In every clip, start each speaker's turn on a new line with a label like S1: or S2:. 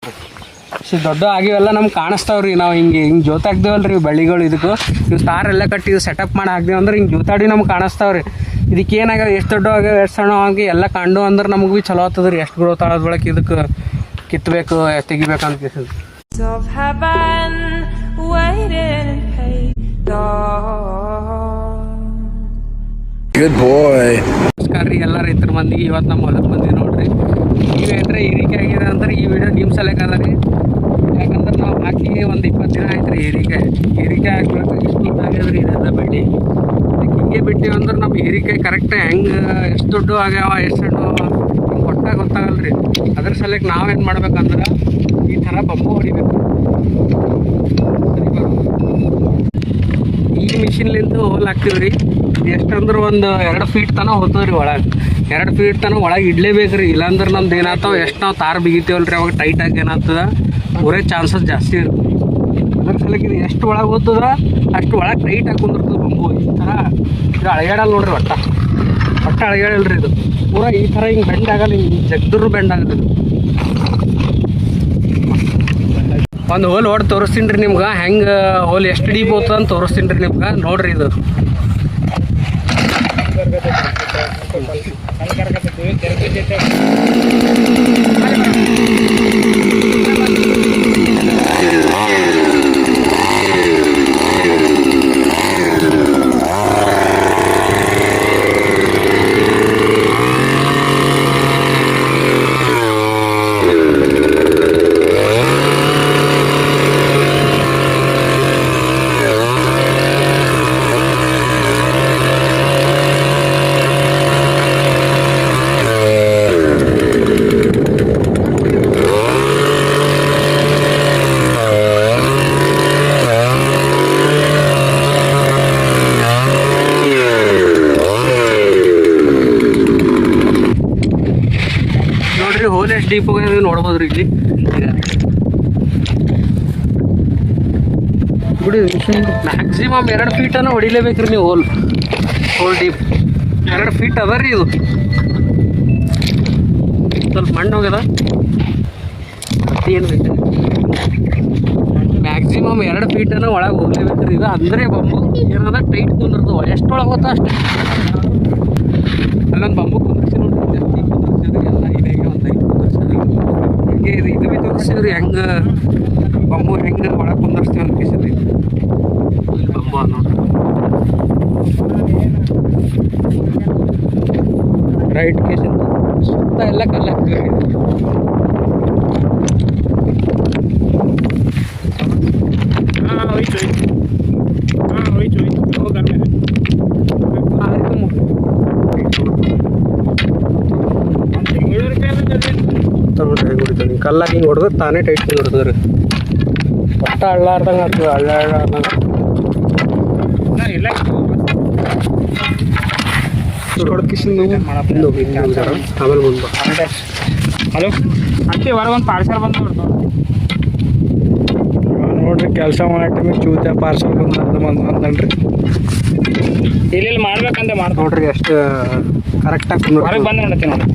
S1: ದೊಡ್ಡ ಆಗಿವೆಲ್ಲ ನಮ್ಗೆ ಕಾಣಿಸ್ತಾವ್ರಿ. ನಾವು ಹಿಂಗೆ ಜೋತಾಗ್ದೇವಲ್ರಿ ಬಳ್ಳಿಗಳು. ಇದಕ್ಕೂ ಇವು ಸ್ಟಾರ್ ಎಲ್ಲ ಕಟ್ಟಿ ಸೆಟಪ್ ಮಾಡಿ ಹಾಕ್ದೇವು ಅಂದ್ರೆ ಹಿಂಗೆ ಜೋತಾಡಿ ನಮ್ಗೆ ಕಾಣಿಸ್ತಾವ್ರಿ. ಇದಕ್ಕೆ ಏನಾಗ್ಯಾವ, ಎಷ್ಟು ದೊಡ್ಡ ಆಗ್ಯಾವ, ಎಷ್ಟು ಸಣ್ಣ ಆಗಿ ಎಲ್ಲ ಕಂಡು ಅಂದ್ರೆ ನಮಗೆ ಭೀ ಚಲೋ ಆಗ್ತದೆ ರೀ. ಎಷ್ಟು ಗ್ರೋತ್ ಆಗೋದ್ ಬಳಕೆ ಇದಕ್ಕೆ ಕಿತ್ತಬೇಕು, ತೆಗಿಬೇಕಂತ ಕೇಳಿದ್ರು.
S2: Good boy.
S1: ನಮಸ್ಕಾರ ರೀ ಎಲ್ಲ ರೈತರ ಮಂದಿಗೆ. ಇವತ್ತು ನಮ್ಮ ಹೊಲಕ್ಕೆ ಬಂದಿವಿ ನೋಡ್ರಿ. ನೀವೇನ್ರೆ ಹೀರಿಕೆ ಆಗಿದೆ ಅಂದ್ರೆ ಈ ವಿಡಿಯೋ ನಿಮ್ಮ ಸಲಕ್ಕೆ ಅದ ರೀ. ಯಾಕಂದ್ರೆ ನಾವು ಹಾಕಿ ಒಂದು 20 ದಿನ ಆಯ್ತು ರೀ. ಹೀರಿಕೆ ಹಾಕ್ಬೇಕು ಇಷ್ಟು ಆಗ್ಯದ ರೀ. ಇದೆಲ್ಲ ಬೆಳೆ ಹಿಂಗೆ ಬಿಟ್ಟಿವಿ ಅಂದ್ರೆ ನಮ್ಮ ಹೀರಿಕೆ ಕರೆಕ್ಟ್ ಹೆಂಗೆ ಎಷ್ಟು ದೊಡ್ಡ ಆಗ್ಯಾವ ಎಷ್ಟು ಸಣ್ಣ ಹಿಂಗೆ ಗೊತ್ತಾಗಲ್ಲ ರೀ. ಅದ್ರ ಸಲಕ್ಕೆ ನಾವೇನು ಮಾಡ್ಬೇಕಂದ್ರೆ ಈ ಥರ ಬಂಬು ಹೊಡಿಬೇಕು. ಈ ಮಿಷಿನ್ಲಿಂದ ಹೋಲ್ ಹಾಕ್ತೀವಿ ರೀ. ಎಷ್ಟಂದ್ರೆ ಒಂದು 2 ಫೀಟ್ ತನಕ ಹೋಗ್ತದೆ ರೀ ಒಳಗೆ. 2 ಫೀಟ್ ತನಕ ಒಳಗೆ ಇಡಲೇಬೇಕು ರೀ. ಇಲ್ಲಾಂದ್ರೆ ನಮ್ದು ಏನಾಗ್ತಾವೆ, ಎಷ್ಟು ನಾವು ತಾರು ಬಿಗಿತೀವಲ್ಲ ರೀ ಅವಾಗ ಟೈಟಾಗಿ ಏನಾಗ್ತದೆ ಊರೇ ಚಾನ್ಸಸ್ ಜಾಸ್ತಿ ಇರುತ್ತೆ. ಅದ್ರ ಸಲಕ್ಕೆ ಇದು ಎಷ್ಟು ಒಳಗೆ ಹೋಗ್ತದ ಅಷ್ಟು ಒಳಗೆ ಟೈಟ್ ಹಾಕೊಂಡಿರ್ತದೆ ಬಂಬು. ಈ ಥರ ಇದು ಅಳಗ್ಯಾಡಲ್ಲ ನೋಡ್ರಿ. ಒಟ್ಟ ಅಳಗ್ಯಾಡಲ್ಲ ರೀ. ಇದು ಪೂರ ಈ ಥರ ಹಿಂಗೆ ಬೆಂಡ್ ಆಗಲ್ಲ, ಹಿಂಗೆ ಜಗ್ದ್ರು ಬೆಂಡ್ ಆಗಲ್ಲ. ಇದು ಒಂದು ಹೋಲ್ ಹೊಡೆದು ತೋರಿಸ್ತೀನಿ ರೀ ನಿಮ್ಗೆ. ಹೆಂಗೆ ಹೋಲ್ ಎಷ್ಟು ಡೀಪ್ ಹೋಗ್ತದೆ ಅಂತ ತೋರಿಸ್ತೀನಿ ರೀ ನಿಮ್ಗೆ. ನೋಡಿರಿ ಇದು ಹೋಲ್ ಎಷ್ಟು ಡೀಪ್ ಹೋಗಿ ನೋಡ್ಬೋದು ರೀ. ಇಲ್ಲಿ ಬಿಡಿ ಮ್ಯಾಕ್ಸಿಮಮ್ 2 ಫೀಟನ್ನು ಹೊಡಿಲೇಬೇಕು ರೀ ನೀವು. ಹೋಲ್ ಡೀಪ್ 2 ಫೀಟ್ ಅದ ರೀ. ಇದು ಸ್ವಲ್ಪ ಮಣ್ಣು ಹೋಗ್ಯದ ಏನು ಬೇಕು. ಮ್ಯಾಕ್ಸಿಮಮ್ 2 ಫೀಟನ್ನು ಒಳಗೆ ಹೋಗ್ಲೇಬೇಕು ರೀ. ಇದು ಅಂದರೆ ಬಂಬು ಏನದ ಟೈಟ್ ಕುಂದಿರ್ತವೆ. ಎಷ್ಟು ಒಳಗೆ ಹೋಗ್ತಾ ಅಷ್ಟೇ. ಅಲ್ಲೊಂದು ಬಂಬು ಕುಂದಿರ್ಸಿ ನೋಡ್ರಿ. ಜಾಸ್ತಿ ಕುಂದಿರ್ಸಿದ್ರಿ ಎಲ್ಲ ಇದೆ. ಒಂದು 5 ಕುಂದಿರ್ಸಿದ್ರಿ. ಹಿಂಗೆ ಇದು ಭೀ ತೋರಿಸಿದ್ರಿ ಹೆಂಗೆ ಬಂಬು ಹೆಂಗೆ ಒಳಗೆ ಕುಂದಿರ್ಸ್ತೀವಿ ಅಂತ ಕೇಸಿದ್ರಿ. ಇಲ್ಲಿ ಬಂಬು ನೋಡ್ರಿ. ರೈಟ್ ಕೇಸಿಂದ ಸುತ್ತ ಎಲ್ಲ ಕಲ್ಲು ಹಾಕ್ತೀವಿ. ನೋಡ್ರಿ ಕಲ್ಲಾಗಿ ಹಿಂಗೆ ಹೊಡೆದ್ರೆ ತಾನೇ ಟೈಟ್ ಹೊಡೆದ್ರೆ ರೀ. ಒಟ್ಟ ಅಳ್ಳಾರ್ದಂಗೆ ಆಗ್ತದೆ. ಅಳ್ಳಾಡ್ದಂಗೆ ಆಮೇಲೆ ಮುಂದೆ
S3: ಹಲೋ ಅಂತೆ ಹೊರಗೆ ಒಂದು ಪಾರ್ಸಲ್ ಬಂದು
S1: ನೋಡ್ರಿ. ಕೆಲಸ ಮಾಡೋ ಟೈಮಿಗೆ ಚೂತ ಪಾರ್ಸಲ್ ಬಂದ್ರಿ.
S3: ಇಲ್ಲಿ ಮಾಡ್ಬೇಕಂತ
S1: ನೋಡ್ರಿ ಅಷ್ಟು ಕರೆಕ್ಟಾಗಿ
S3: ಹೊರಗೆ ಬಂದು ನೋಡ್ತೀನಿ ನೋಡಿ.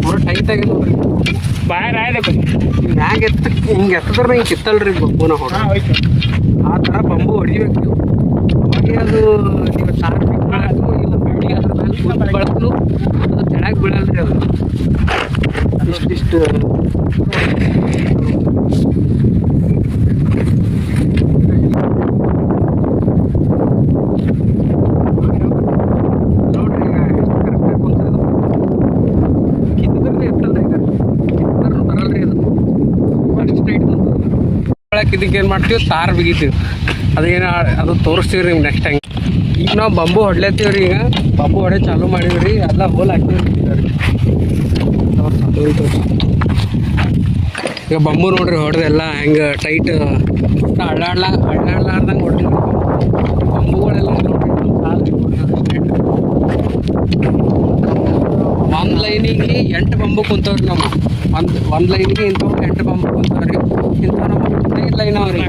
S1: ಪೂರ ಟೈಟ್ ಆಗಿ ನೋಡ್ರಿ.
S3: ಬಾಯ್ ರಾಯಬೇಕು
S1: ಹ್ಯಾಂಗೆ ಹಿಂಗೆ ಎತ್ತದ್ರೆ ಹಿಂಗೆ ಕಿತ್ತಲ್ರಿ ಬಂಬುನ ಹೊಡ. ಆ ಥರ ಬಂಬು ಹೊಡಿಬೇಕು ನೀವು. ಅವಾಗೆ ಅದು ನೀವು ತಾರು ಬೆಳಕು ಇಲ್ಲ ಬೆಳ್ಳಿ ಅದ್ರ ಮೇಲೆ ಬೆಳಕು ಅದು ತೆಳಗೆ ಬೀಳಲ್ರಿ. ಅದು ಇಷ್ಟಿಷ್ಟು ಇದಕ್ಕೆ ಏನು ಮಾಡ್ತೀವಿ, ತಾರು ಬಿಗಿತೀವಿ. ಅದು ತೋರಿಸ್ತೀವಿ ರೀ ನೆಕ್ಸ್ಟ್ ಟೈಮ್. ಈಗ ನಾವು ಬಂಬು ಹೊಡ್ಲತ್ತೀವಿ ರೀ. ಈಗ ಬಂಬು ಹೊಡೆ ಚಾಲೂ ಮಾಡೀವಿ ರೀ. ಎಲ್ಲ ಹೋಲ್ ಹಾಕ್ತೀವಿ. ಈಗ ಬಂಬು ನೋಡ್ರಿ ಹೊಡೆದು ಎಲ್ಲ ಹೆಂಗೆ ಟೈಟ್ ಅಳ್ಳಾಡ್ಲಾರ್ದಂಗೆ ಹೊಡ್ತೀವಿ. ಬಂಬುಗಳೆಲ್ಲ ನೋಡ್ರಿ ಒಂದು ಲೈನಿಗೆ 8 ಬಂಬು ಕುಂತವ್ರಿ. ನಮ್ಮ ಒಂದು ಲೈನಿಗೆ ಇಂಥವು 8 ಬಂಬು ಕುಂತವ್ರಿ. ಇಂಥವು ನಮ್ಮ 15 ಲೈನ್ ಅವ ರೀ.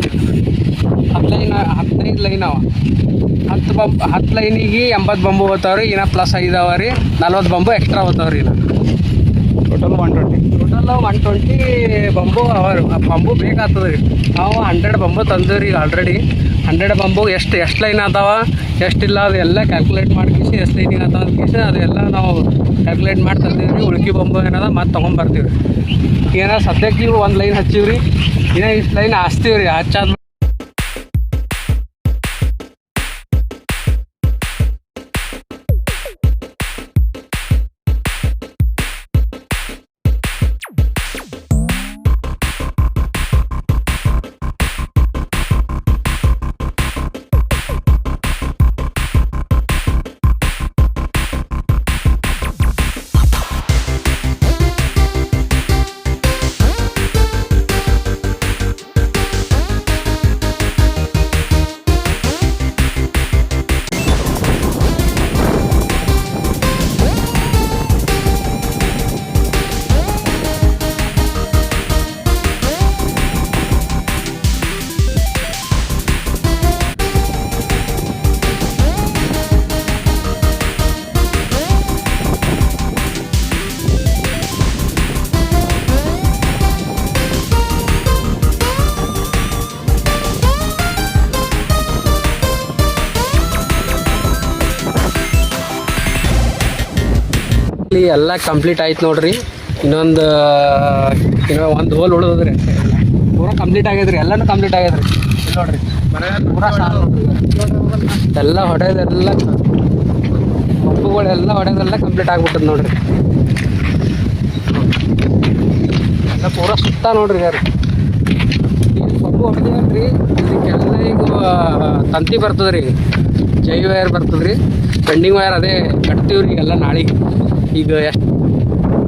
S1: 15 ಲೈನ್ ಅವ. 10 ಲೈನಿಗೆ 80 ಬಂಬು ಹೋಗ್ತಾವ್ರಿ. ಇನ್ನು +5 ಅವ ರೀ. 40 ಬಂಬು ಎಕ್ಸ್ಟ್ರಾ ಹೋಗ್ತಾವ್ರಿ. ಇನ್ನು
S3: ಟೋಟಲ್ 120.
S1: ಟೋಟಲ್ 120 ಬಂಬು ಬಂಬು ಬೇಕಾಗ್ತದೆ ರೀ. ನಾವು 100 ಬಂಬು ತಂದಿವಿ ರೀ ಆಲ್ರೆಡಿ. 100 ಬಂಬು ಎಷ್ಟು ಲೈನ್ ಅದಾವ ಎಷ್ಟಿಲ್ಲ ಅದೆಲ್ಲ ಕ್ಯಾಲ್ಕುಲೇಟ್ ಮಾಡಿಕಿಸಿ ಎಷ್ಟು ಲೈನಿಗೆ ಅದಾವ ಅಂದ್ಕಿಸಿ ಅದೆಲ್ಲ ನಾವು ಕ್ಯಾಲ್ಕುಲೇಟ್ ಮಾಡಿ ತಂದೀವಿ ರೀ. ಉಳ್ಕಿ ಬಂಬು ಏನದ ಮತ್ತೆ ತೊಗೊಂಬರ್ತೀವಿ ರೀ. ಏನೋ ಸದ್ಯಕ್ಕೆ ಇವು ಒಂದು ಲೈನ್ ಹಚ್ಚಿವಿ ರೀ. ಇನ್ನೂ ಇಷ್ಟು ಲೈನ್ ಹಚ್ತೀವಿ ರೀ. ಹಚ್ಚಾದ್ಮೇಲೆ ಎಲ್ಲ ಕಂಪ್ಲೀಟ್ ಆಯ್ತು ನೋಡ್ರಿ. ಇನ್ನೊಂದು ಒಂದು ಹೋಲ್ ಉಳಿದ್ರಿ. ಪೂರಾ ಕಂಪ್ಲೀಟ್ ಆಗ್ಯದ್ರಿ. ಎಲ್ಲನೂ ಕಂಪ್ಲೀಟ್ ಆಗ್ಯದ್ರಿ. ಇಲ್ಲಿ ನೋಡ್ರಿ ಪೂರಾ ಸಾಲು ಎಲ್ಲ ಹೊಡೆದೆಲ್ಲ ಪಂಪುಗಳೆಲ್ಲ ಹೊಡೆದೆಲ್ಲ ಕಂಪ್ಲೀಟ್ ಆಗ್ಬಿಟ್ಟದ ನೋಡ್ರಿ. ಎಲ್ಲ ಪೂರಾ ಸುತ್ತ ನೋಡ್ರಿ ಯಾರು ಈಗ ಪಂಪು ಹೊಡೆದೇವಲ್ರಿ. ಇದಕ್ಕೆಲ್ಲ ಈಗ ತಂತಿ ಬರ್ತದೆ ರೀ. ಜೈ ವೈರ್ ಬರ್ತದೆ ರೀ. ಪೆಂಡಿಂಗ್ ವೈರ್ ಅದೇ ಕಟ್ತೀವಿ ರೀ ಎಲ್ಲ ನಾಳೆಗೆ. ಈಗ ಎಷ್ಟು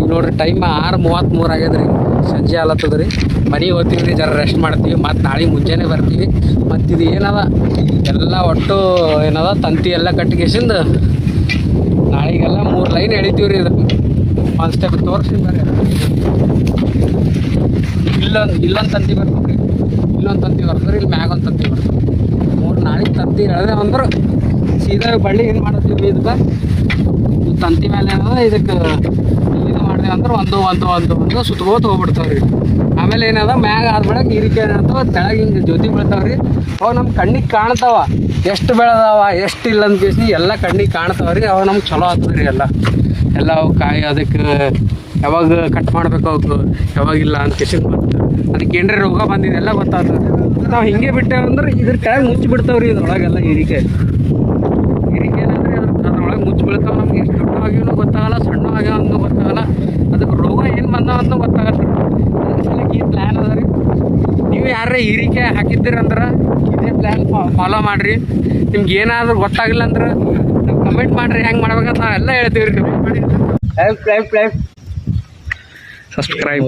S1: ಈಗ ನೋಡ್ರಿ ಟೈಮ್ 6:33 ಆಗ್ಯದ ರೀ. ಸಂಜೆ ಆಲತ್ತದ ರೀ. ಮನೆಗೆ ಹೋಗ್ತೀವಿ ರೀ. ಜರ ರೆಸ್ಟ್ ಮಾಡ್ತೀವಿ. ಮತ್ತು ನಾಳೆಗೆ ಮುಂಜಾನೆ ಬರ್ತೀವಿ. ಮತ್ತು ಇದು ಏನದ ಎಲ್ಲ ಒಟ್ಟು ಏನದ ತಂತಿ ಎಲ್ಲ ಕಟ್ಟಿಗೆಸಿಂದ ನಾಳೆಗೆಲ್ಲ 3 ಲೈನ್ ಎಳಿತೀವಿ ರೀ. ಇದು ಒಂದು ಸ್ಟೆಪ್ ತೋರಿಸಿ ಬರ್ರಿ. ಇಲ್ಲೊಂದು ತಂತಿ ಬರ್ತದೆ ರೀ. ಇಲ್ಲೊಂದು ತಂತಿ ಬರ್ತದೆ ರೀ. ಇಲ್ಲಿ ಮ್ಯಾಗ ಒಂದು ತಂತಿ ಬರ್ತದೆ. 3 ನಾಳೆಗೆ ತಂತಿ ಎಳೆದೆ ಅಂದ್ರೆ ಸೀದಾ ಬಳ್ಳಿ ಏನು ಮಾಡ್ತೀವಿ ಇದಕ್ಕೆ ಈ ತಂತಿ ಮೇಲೆ ಏನದ ಇದಕ್ಕೆ ಇದು ಮಾಡಿದೆ ಅಂದ್ರೆ ಒಂದು ಸುತ್ತಗೋತ ಹೋಗ್ಬಿಡ್ತಾವೆ ರೀ. ಆಮೇಲೆ ಏನದ ಮ್ಯಾಗ ಆದ್ಮೇಲೆ ನೀರಿಗೆ ಏನಾಗ್ತಾವ ತೆಳಗೆ ಹಿಂಗೆ ಜ್ಯೋತಿ ಬೀಳ್ತಾವೆ ರೀ. ಅವು ನಮ್ಮ ಕಣ್ಣಿಗೆ ಕಾಣ್ತಾವ ಎಷ್ಟು ಬೆಳೆದಾವ ಎಷ್ಟು ಇಲ್ಲ ಅಂತ ಕೇಸಿ ಎಲ್ಲ ಕಣ್ಣಿಗೆ ಕಾಣ್ತಾವ ರೀ. ಅವು ನಮ್ಗೆ ಚಲೋ ಆಗ್ತದೆ ರೀ. ಎಲ್ಲ ಅವು ಕಾಯಿ ಅದಕ್ಕೆ ಯಾವಾಗ ಕಟ್ ಮಾಡ್ಬೇಕು ಅವಕ್ಕೆ ಯಾವಾಗಿಲ್ಲ ಅಂತ ಕೇಸಿ ಮತ್ತು ಅದಕ್ಕೆ ಏನ್ರಿ ರೋಗ ಬಂದಿದೆ ಎಲ್ಲ ಗೊತ್ತಾಗ್ತದೆ. ನಾವು ಹಿಂಗೆ ಬಿಟ್ಟೇವೆ ಅಂದ್ರೆ ಇದ್ರ ಕೆಳಗೆ ಮುಚ್ಚಿ ಬಿಡ್ತಾವೆ ರೀ. ಇದ್ರೊಳಗೆಲ್ಲ ಹೀರಿಕೆ ಏನಾದ್ರೆ ಅದ್ರೊಳಗೆ ಮುಚ್ಚಿ ಬೀಳ್ತಾವೆ. ನಮ್ಗೆ ಎಷ್ಟು ದೊಡ್ಡ ಆಗ್ಯವೂ ಗೊತ್ತಾಗಲ್ಲ, ಸಣ್ಣ ಆಗ್ಯಾವ ಅನ್ನೋ ಗೊತ್ತಾಗಲ್ಲ. ಅದಕ್ಕೆ ರೋಗ ಏನು ಬಂದಾವ ಅಂತ ಗೊತ್ತಾಗಲ್ಲ ರೀ. ಅದ್ರ ಸಲಕ್ಕೆ ಈ ಪ್ಲ್ಯಾನ್ ಅದ ರೀ. ನೀವು ಯಾರೇ ಹೀರಿಕೆ ಹಾಕಿದ್ದೀರಂದ್ರೆ ಇದೇ ಪ್ಲ್ಯಾನ್ ಫಾಲೋ ಮಾಡಿರಿ. ನಿಮ್ಗೆ ಏನಾದರೂ ಗೊತ್ತಾಗಿಲ್ಲ ಅಂದ್ರೆ ನೀವು ಕಮೆಂಟ್ ಮಾಡಿರಿ. ಹೆಂಗೆ ಮಾಡ್ಬೇಕಂತ ನಾವೆಲ್ಲ ಹೇಳ್ತೀವಿ ರೀ. ನೀವು ಸಬ್ಸ್ಕ್ರೈಬ್